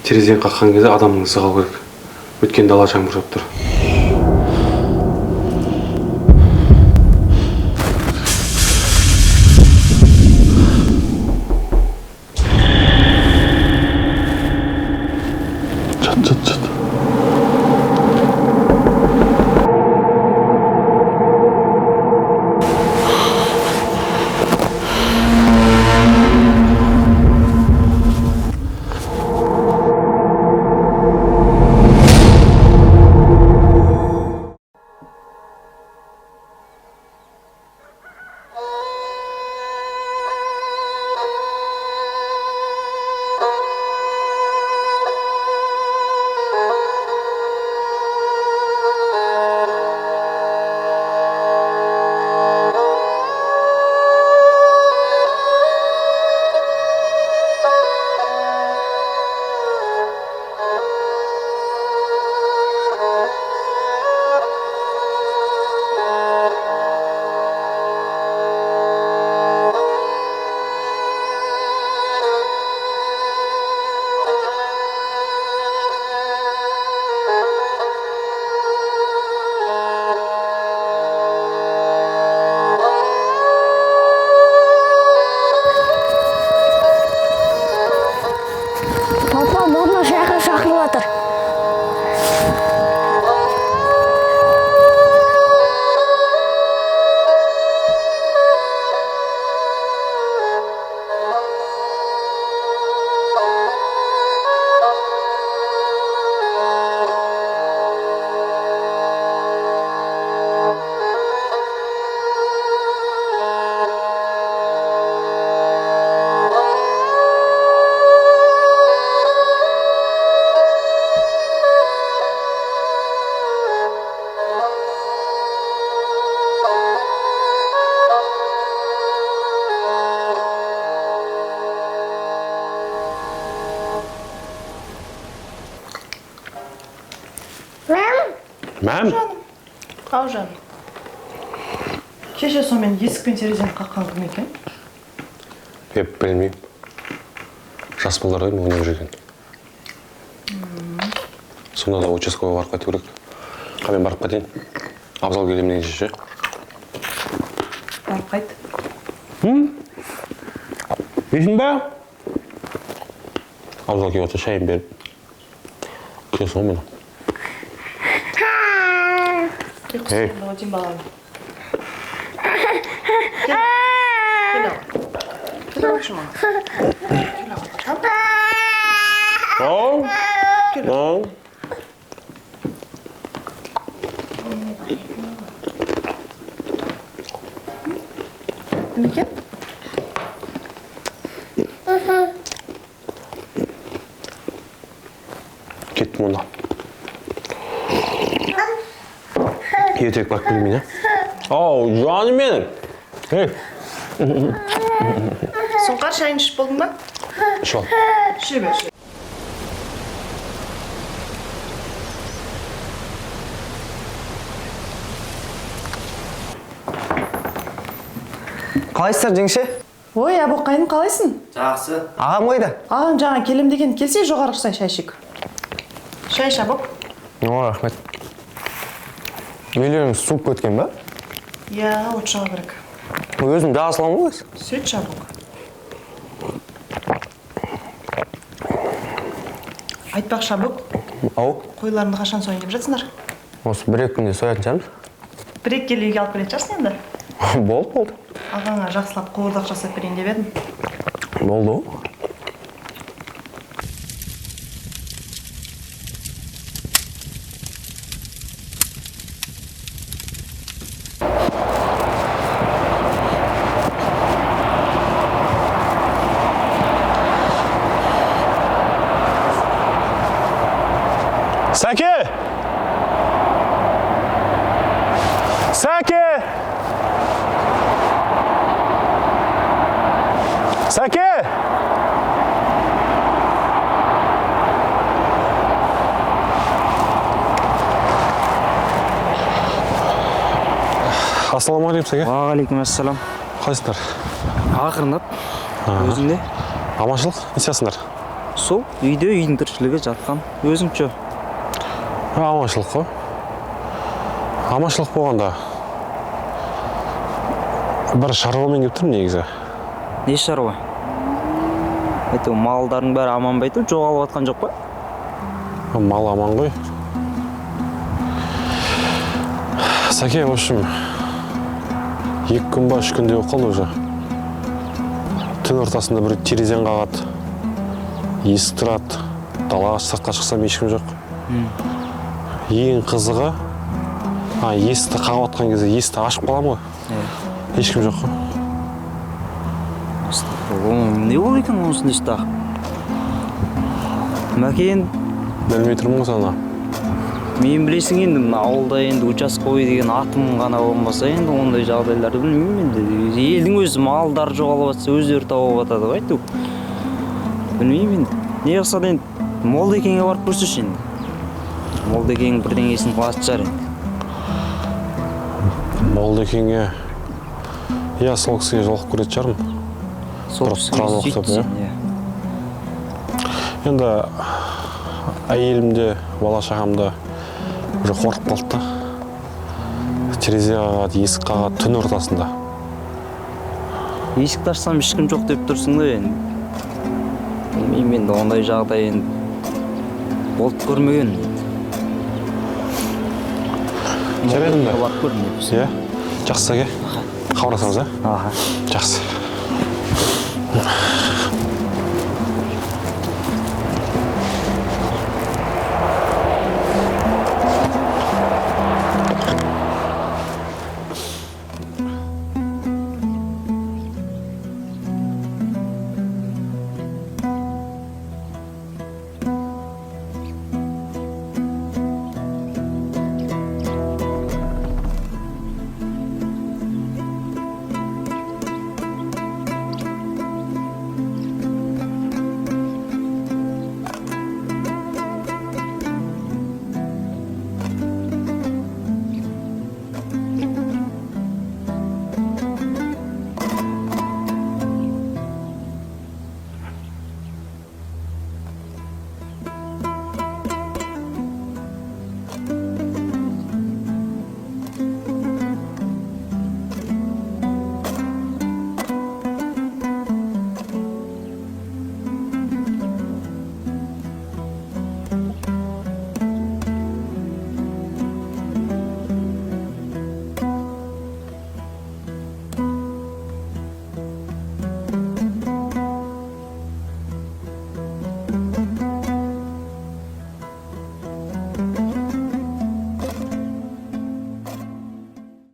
терезеден қаққан кезде адамның ісі қалу керек. Өткен дала жаңбыр жауып тұр. Жат. Мәм? Ау жаным. Кеше сонымен есік пен терезені қаққан кім екен? Білмеймін. Жас балдар ғой ойнап жүрген. Сонда да участковый барып қайту керек. Мен барып қайтайын. Абзал келемін ше. Барып қайт. Бесін ба? Абзал келіп отыр, шайын беріп. Келесің ғой мені. Ей. Один балам. Кел бақшыма. Ау. Кім екен? Кеттім онда. Ертерек барып келемін, а? Ау, жаным менің. Сұңқар шайын ішіп болдың ба? Ішіп ал. Іше бер. Қалайсыздар, жеңше? Ой, абоқайым қалайсың? Жақсы. Ағам қайда? Ағам жаңа келем деген, келсе жоғары шай ішейік. Шай іш, абоқ. Рахмет. Үйлеріңіз суып кеткен ба? Иә, от шыға керек. Өзім да асылам ғой? Сөйт жабық. Айтпақ шабық. Ау? Қойларыңды қашан сойын деп жатсыңдар? Осы бір-екі күнде соятын шығармыз. Бір-екі келі үйге алып келетін шығарсың енді? Болды. Ағаңа жақсылап қуырдақ жасап берейін деп едім. Болды ғой. Сәке! Сәке! Сәке! Ассалаумағалейкум, Сәке. Уағалейкум ассалам. Қалайсыздар? Ақырындап. Өзіңде? Аманшылық, не істейсіңдер? Сол үйде үйдің тіршілігі жатқан. Өзіңше? Аманшылық қой. Аманшылық болғанда бір шаруамен келіп тұрмын негізі. Не шаруа? Әйтеу малдардың бәрі аман ба әйтеу, жоғалып жатқан жоқ па? Мал аман ғой. Сәке, в общем, 2 күн ба 3 күнде болып қалды уже. Түн ортасында бір терезен қағады, есік тұрады, далаға сыртқа шықсам ешкім жоқ. Ең қызығы, есікті қағып атқан кезде есікті ашып қалам ғой. Ешкім жоқ қой. Не болды екен онсын дешті ақ? Мәкен? Білмей тұрмын ғой сана. Мен білесің енді, ауылда енді участковый деген атым ғана болмаса, енді ондай жағдайларды білмеймін енді. Елдің өзі малдар жоғалып жатса, өздері тауып жатады ғой әйтеу. Білмеймін енді. Не қылса да енді, Молдекеңе барып көрсеші енді. Молдекең бірдеңесін қылатын шығар енді. Молдекеңе, сол кісіге жолығып көретін шығармын. Сол кісіге сөйтсен, Енді әйелімде, бала-шағамда уже қорқып қалды да. Терезе қағады, есік қағады түн ортасында. Есікті ашсам ешкім жоқ деп тұрсың да енді. Білмеймін енді, ондай жағдай енді болып көрмеген. Жарайды ма? Барып көрмейміз. Жақсы сәке. Хабарласамыз, Аха. Жақсы.